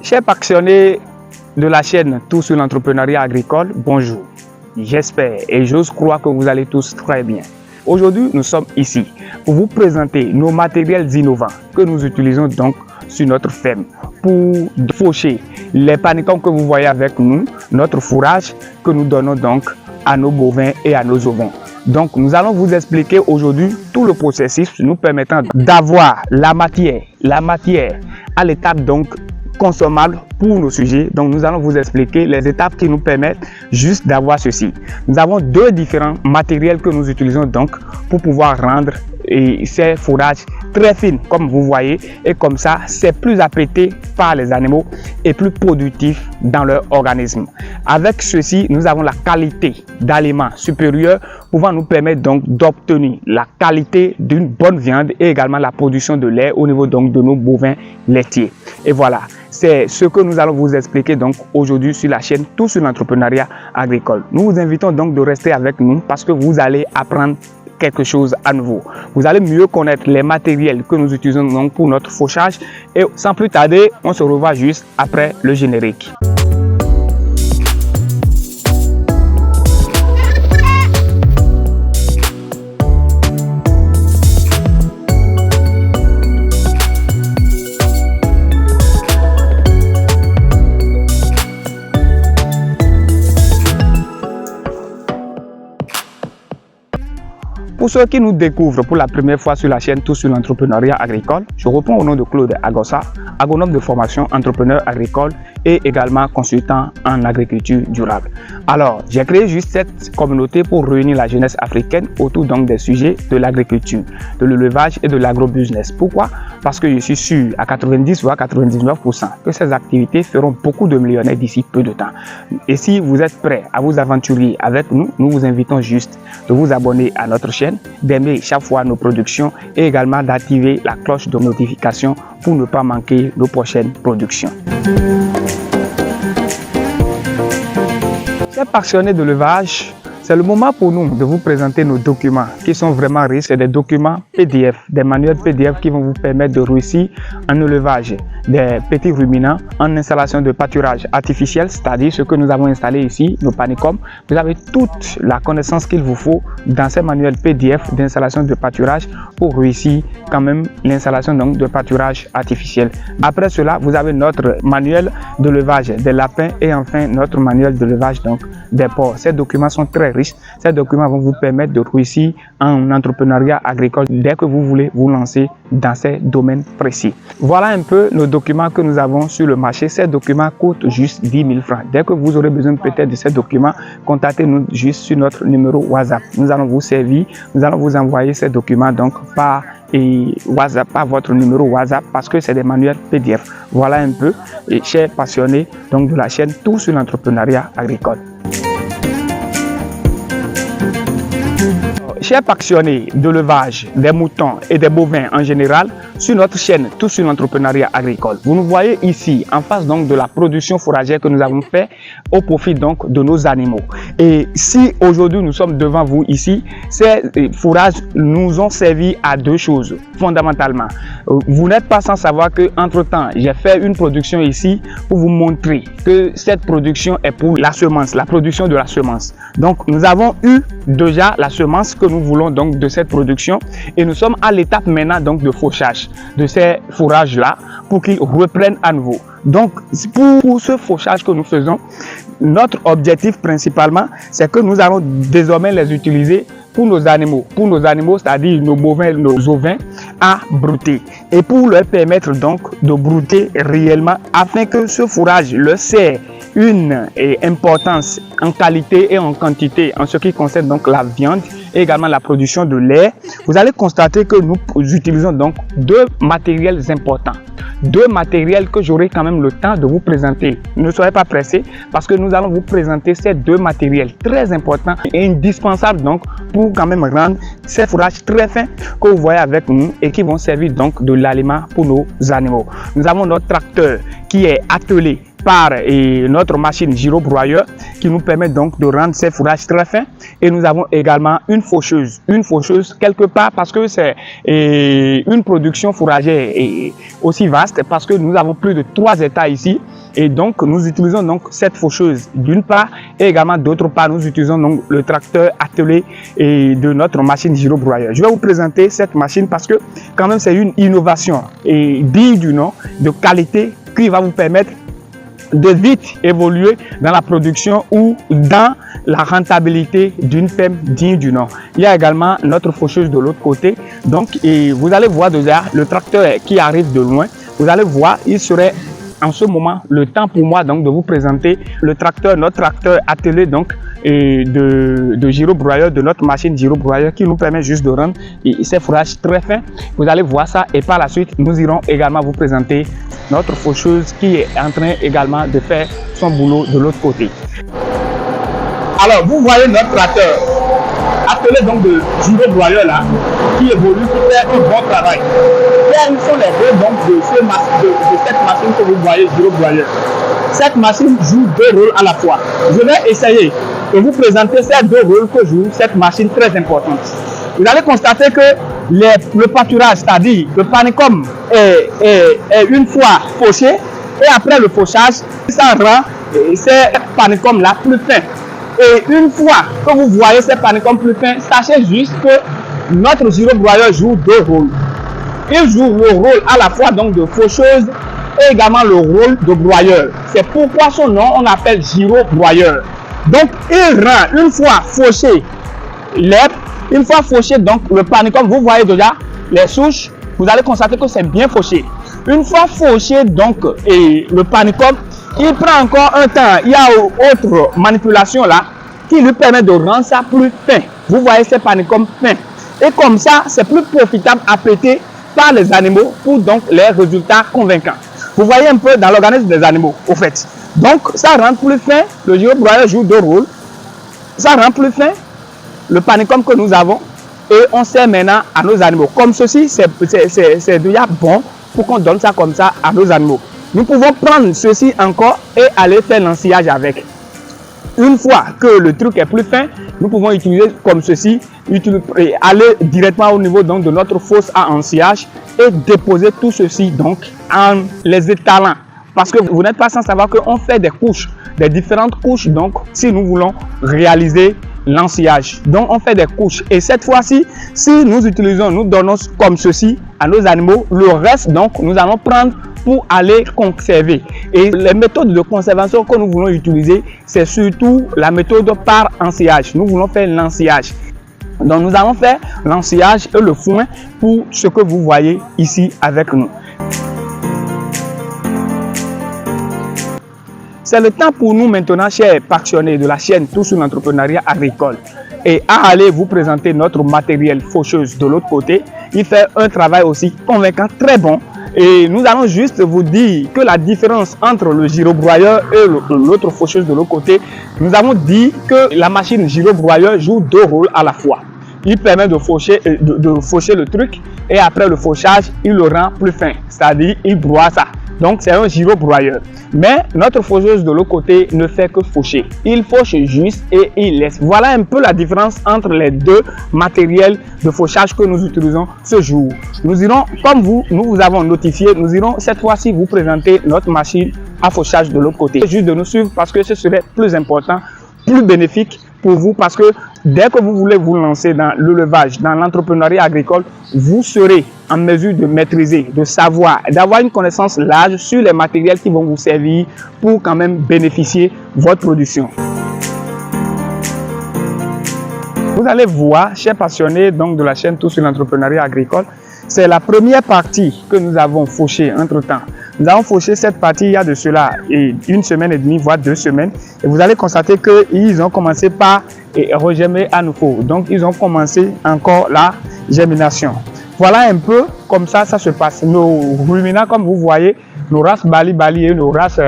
Chers passionnés de la chaîne Tout sur l'entrepreneuriat agricole, bonjour. J'espère et j'ose croire que vous allez tous très bien. Aujourd'hui, nous sommes ici pour vous présenter nos matériels innovants que nous utilisons donc sur notre ferme pour faucher les panicons que vous voyez avec nous, notre fourrage que nous donnons donc à nos bovins et à nos ovins. Donc, nous allons vous expliquer aujourd'hui tout le processus nous permettant d'avoir la matière à l'étape donc consommable pour nos sujets. Donc, nous allons vous expliquer les étapes qui nous permettent juste d'avoir ceci. Nous avons deux différents matériels que nous utilisons donc pour pouvoir rendre ces fourrages très fines comme vous voyez, et comme ça c'est plus apprécié par les animaux et plus productif dans leur organisme. Avec ceci, nous avons la qualité d'aliments supérieure pouvant nous permettre donc d'obtenir la qualité d'une bonne viande et également la production de lait au niveau donc de nos bovins laitiers. Et voilà, c'est ce que nous allons vous expliquer donc aujourd'hui sur la chaîne Tout sur l'entrepreneuriat agricole. Nous vous invitons donc de rester avec nous parce que vous allez apprendre quelque chose à nouveau. Vous allez mieux connaître les matériels que nous utilisons donc pour notre fauchage, et sans plus tarder, on se revoit juste après le générique. Pour ceux qui nous découvrent pour la première fois sur la chaîne Tout sur l'entrepreneuriat agricole, je reprends au nom de Claude Agossa, agronome de formation, entrepreneur agricole et également consultant en agriculture durable. Alors, j'ai créé juste cette communauté pour réunir la jeunesse africaine autour donc des sujets de l'agriculture, de l'élevage et de l'agrobusiness. Pourquoi? Parce que je suis sûr à 90 voire 99% que ces activités feront beaucoup de millionnaires d'ici peu de temps. Et si vous êtes prêts à vous aventurer avec nous, nous vous invitons juste de vous abonner à notre chaîne, d'aimer chaque fois nos productions et également d'activer la cloche de notification pour ne pas manquer nos prochaines productions. Chers passionnés de l'élevage, c'est le moment pour nous de vous présenter nos documents qui sont vraiment riches. C'est des documents PDF, des manuels PDF qui vont vous permettre de réussir en élevage des petits ruminants, en installation de pâturage artificiel, c'est-à-dire ce que nous avons installé ici, nos panicums. Vous avez toute la connaissance qu'il vous faut dans ces manuels PDF d'installation de pâturage pour réussir quand même l'installation donc de pâturage artificiel. Après cela, vous avez notre manuel de levage des lapins et enfin notre manuel de levage donc des porcs. Ces documents sont très riches. Ces documents vont vous permettre de réussir en entrepreneuriat agricole dès que vous voulez vous lancer dans ces domaines précis. Voilà un peu nos documents que nous avons sur le marché. Ces documents coûtent juste 10 000 francs. Dès que vous aurez besoin peut-être de ces documents, contactez-nous juste sur notre numéro WhatsApp. Nous allons vous servir, nous allons vous envoyer ces documents donc par WhatsApp, par votre numéro WhatsApp, parce que c'est des manuels PDF. Voilà un peu, et chers passionnés donc de la chaîne Tout sur l'entrepreneuriat agricole. Chers passionnés de l'élevage, des moutons et des bovins en général, sur notre chaîne Tout sur l'entrepreneuriat agricole, vous nous voyez ici en face donc de la production fourragère que nous avons fait au profit donc de nos animaux. Et si aujourd'hui nous sommes devant vous ici, ces fourrages nous ont servi à deux choses fondamentalement. Vous n'êtes pas sans savoir que entre temps j'ai fait une production ici pour vous montrer que cette production est pour la semence, la production de la semence. Donc nous avons eu déjà la semence que nous voulons donc de cette production, et nous sommes à l'étape maintenant donc de fauchage de ces fourrages là pour qu'ils reprennent à nouveau. Donc pour ce fauchage que nous faisons, notre objectif principalement c'est que nous allons désormais les utiliser pour nos animaux, c'est-à-dire nos bovins, nos ovins à brouter, et pour leur permettre donc de brouter réellement afin que ce fourrage leur sert une importance en qualité et en quantité en ce qui concerne donc la viande et également la production de lait. Vous allez constater que nous utilisons donc deux matériels importants. Deux matériels que j'aurai quand même le temps de vous présenter. Ne soyez pas pressés parce que nous allons vous présenter ces deux matériels très importants et indispensables donc pour quand même rendre ces fourrages très fins que vous voyez avec nous et qui vont servir donc de l'aliment pour nos animaux. Nous avons notre tracteur qui est attelé par notre machine gyrobroyeur qui nous permet donc de rendre ces fourrages très fins. Et nous avons également une faucheuse quelque part parce que c'est une production fourragère aussi vaste, parce que nous avons plus de 3 hectares ici. Et donc, nous utilisons donc cette faucheuse d'une part et également d'autre part, nous utilisons donc le tracteur attelé et de notre machine gyrobroyeur. Je vais vous présenter cette machine parce que quand même c'est une innovation et digne du nom, de qualité qui va vous permettre de vite évoluer dans la production ou dans la rentabilité d'une ferme digne du nom. Il y a également notre faucheuse de l'autre côté. Donc, et vous allez voir déjà le tracteur qui arrive de loin. Vous allez voir, il serait en ce moment le temps pour moi donc de vous présenter le tracteur, notre tracteur attelé donc et de gyrobroyeur, de notre machine gyrobroyeur qui nous permet juste de rendre ces fourrages très fins. Vous allez voir ça et par la suite nous irons également vous présenter notre faucheuse qui est en train également de faire son boulot de l'autre côté. Alors vous voyez notre tracteur attelé donc de gyrobroyeur là qui évolue pour faire un bon travail. Quels sont les rôles donc de cette machine que vous voyez gyrobroyeur? Cette machine joue deux rôles à la fois. Je vais essayer de vous présenter ces deux rôles que joue cette machine très importante. Vous allez constater que le pâturage, c'est-à-dire le panicum est une fois fauché et après le fauchage, ça rend ces panicums là plus fins. Et une fois que vous voyez ces panicums plus fins, sachez juste que notre gyrobroyeur joue deux rôles. Il joue le rôle à la fois donc de faucheuse et également le rôle de broyeur. C'est pourquoi son nom on appelle gyrobroyeur. Donc il rend une fois fauché l'herbe, une fois fauché donc le panicum, vous voyez déjà les souches, vous allez constater que c'est bien fauché. Une fois fauché donc et le panicum, il prend encore un temps. Il y a autre manipulation là qui lui permet de rendre ça plus fin. Vous voyez ces panicums fins. Et comme ça, c'est plus profitable à péter par les animaux pour donc les résultats convaincants. Vous voyez un peu dans l'organisme des animaux, au fait. Donc, ça rend plus fin. Le gyrobroyeur joue deux rôles. Ça rend plus fin le panicum que nous avons et on sert maintenant à nos animaux. Comme ceci, c'est déjà bon pour qu'on donne ça comme ça à nos animaux. Nous pouvons prendre ceci encore et aller faire l'ensillage avec. Une fois que le truc est plus fin, nous pouvons utiliser comme ceci, aller directement au niveau donc de notre fosse à ensillage et déposer tout ceci donc en les étalant. Parce que vous n'êtes pas sans savoir qu'on fait des couches, des différentes couches donc si nous voulons réaliser l'ensillage. Donc on fait des couches et cette fois-ci, si nous utilisons, nous donnons comme ceci à nos animaux, le reste donc nous allons prendre pour aller conserver. Et les méthodes de conservation que nous voulons utiliser, c'est surtout la méthode par ensillage. Nous voulons faire l'ensillage. Donc nous allons faire l'ensillage et le foin pour ce que vous voyez ici avec nous. C'est le temps pour nous maintenant, chers passionnés de la chaîne Tout sur l'entrepreneuriat agricole, et à aller vous présenter notre matériel faucheuse de l'autre côté. Il fait un travail aussi convaincant, très bon. Et nous allons juste vous dire que la différence entre le gyrobroyeur et l'autre faucheuse de l'autre côté, nous avons dit que la machine gyrobroyeur joue deux rôles à la fois. Il permet de faucher le truc et après le fauchage, il le rend plus fin, c'est-à-dire il broie ça. Donc c'est un gyrobroyeur. Mais notre faucheuse de l'autre côté ne fait que faucher. Il fauche juste et il laisse. Voilà un peu la différence entre les deux matériels de fauchage que nous utilisons ce jour. Nous irons, comme nous vous avons notifié, nous irons cette fois-ci vous présenter notre machine à fauchage de l'autre côté. Juste de nous suivre parce que ce serait plus important, plus bénéfique pour vous, parce que dès que vous voulez vous lancer dans l'élevage, dans l'entrepreneuriat agricole, vous serez en mesure de maîtriser, de savoir, d'avoir une connaissance large sur les matériels qui vont vous servir pour quand même bénéficier de votre production. Vous allez voir, chers passionnés donc de la chaîne Tout sur l'entrepreneuriat agricole, c'est la première partie que nous avons fauchée entre-temps. Nous avons fauché cette partie il y a de cela une semaine et demie, voire 2 semaines. Et vous allez constater qu'ils ont commencé par regermer à nouveau. Donc, ils ont commencé encore la germination. Voilà un peu comme ça se passe. Nos ruminants, comme vous voyez, nos races Bali et nos races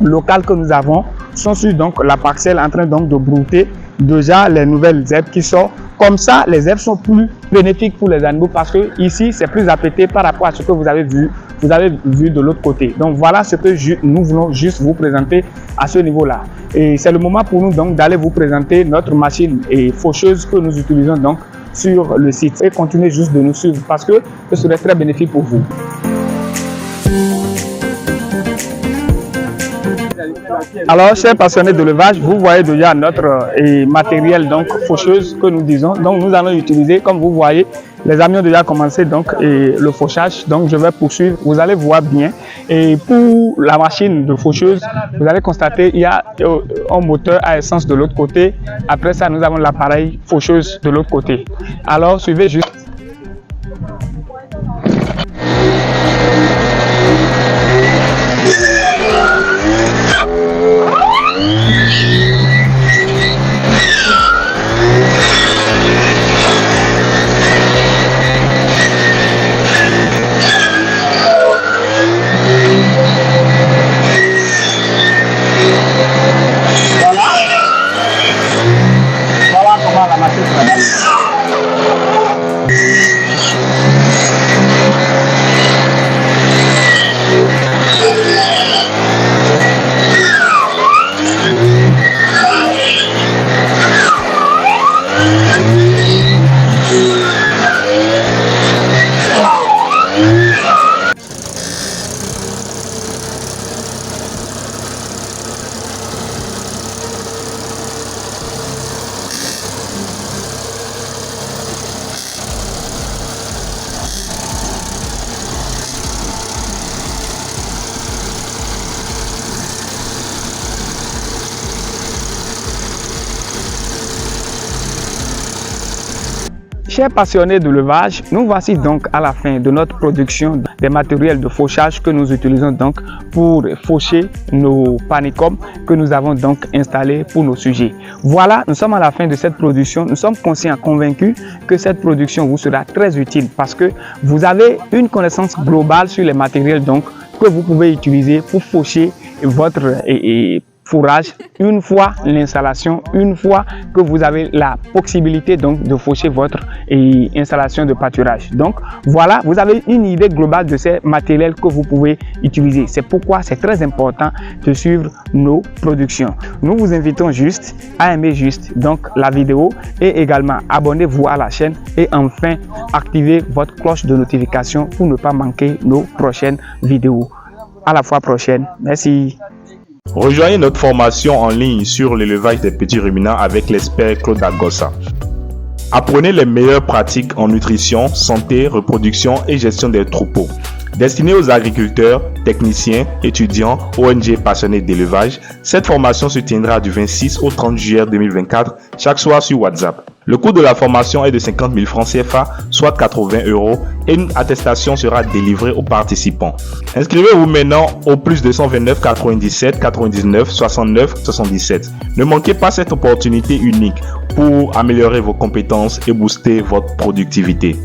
locales que nous avons sont sur donc, la parcelle en train donc, de brouter déjà les nouvelles herbes qui sortent. Comme ça, les herbes sont plus bénéfiques pour les animaux parce que ici, c'est plus appété par rapport à ce que vous avez vu de l'autre côté. Donc, voilà ce que nous voulons juste vous présenter à ce niveau-là. Et c'est le moment pour nous donc d'aller vous présenter notre machine et faucheuse que nous utilisons donc sur le site. Et continuez juste de nous suivre parce que ce serait très bénéfique pour vous. Alors, chers passionnés de l'élevage, vous voyez déjà notre matériel donc faucheuse que nous disons. Donc, nous allons utiliser, comme vous voyez, les amis ont déjà commencé donc le fauchage. Donc, je vais poursuivre. Vous allez voir bien. Et pour la machine de faucheuse, vous allez constater il y a un moteur à essence de l'autre côté. Après ça, nous avons l'appareil faucheuse de l'autre côté. Alors, suivez juste. Chers passionnés de l'élevage, nous voici donc à la fin de notre production des matériels de fauchage que nous utilisons donc pour faucher nos panicums que nous avons donc installés pour nos sujets. Voilà, nous sommes à la fin de cette production. Nous sommes conscients, convaincus que cette production vous sera très utile parce que vous avez une connaissance globale sur les matériels donc que vous pouvez utiliser pour faucher votre fourrage une fois l'installation, une fois que vous avez la possibilité donc de faucher votre installation de pâturage. Donc voilà, vous avez une idée globale de ces matériels que vous pouvez utiliser. C'est pourquoi c'est très important de suivre nos productions. Nous vous invitons juste à aimer juste donc la vidéo et également abonnez-vous à la chaîne et enfin activez votre cloche de notification pour ne pas manquer nos prochaines vidéos. À la fois prochaine. Merci. Rejoignez notre formation en ligne sur l'élevage des petits ruminants avec l'expert Claude Agossa. Apprenez les meilleures pratiques en nutrition, santé, reproduction et gestion des troupeaux. Destinée aux agriculteurs, techniciens, étudiants, ONG passionnés d'élevage, cette formation se tiendra du 26 au 30 juillet 2024, chaque soir sur WhatsApp. Le coût de la formation est de 50 000 francs CFA, soit 80 € et une attestation sera délivrée aux participants. Inscrivez-vous maintenant au plus 229 97 99 69 77. Ne manquez pas cette opportunité unique pour améliorer vos compétences et booster votre productivité.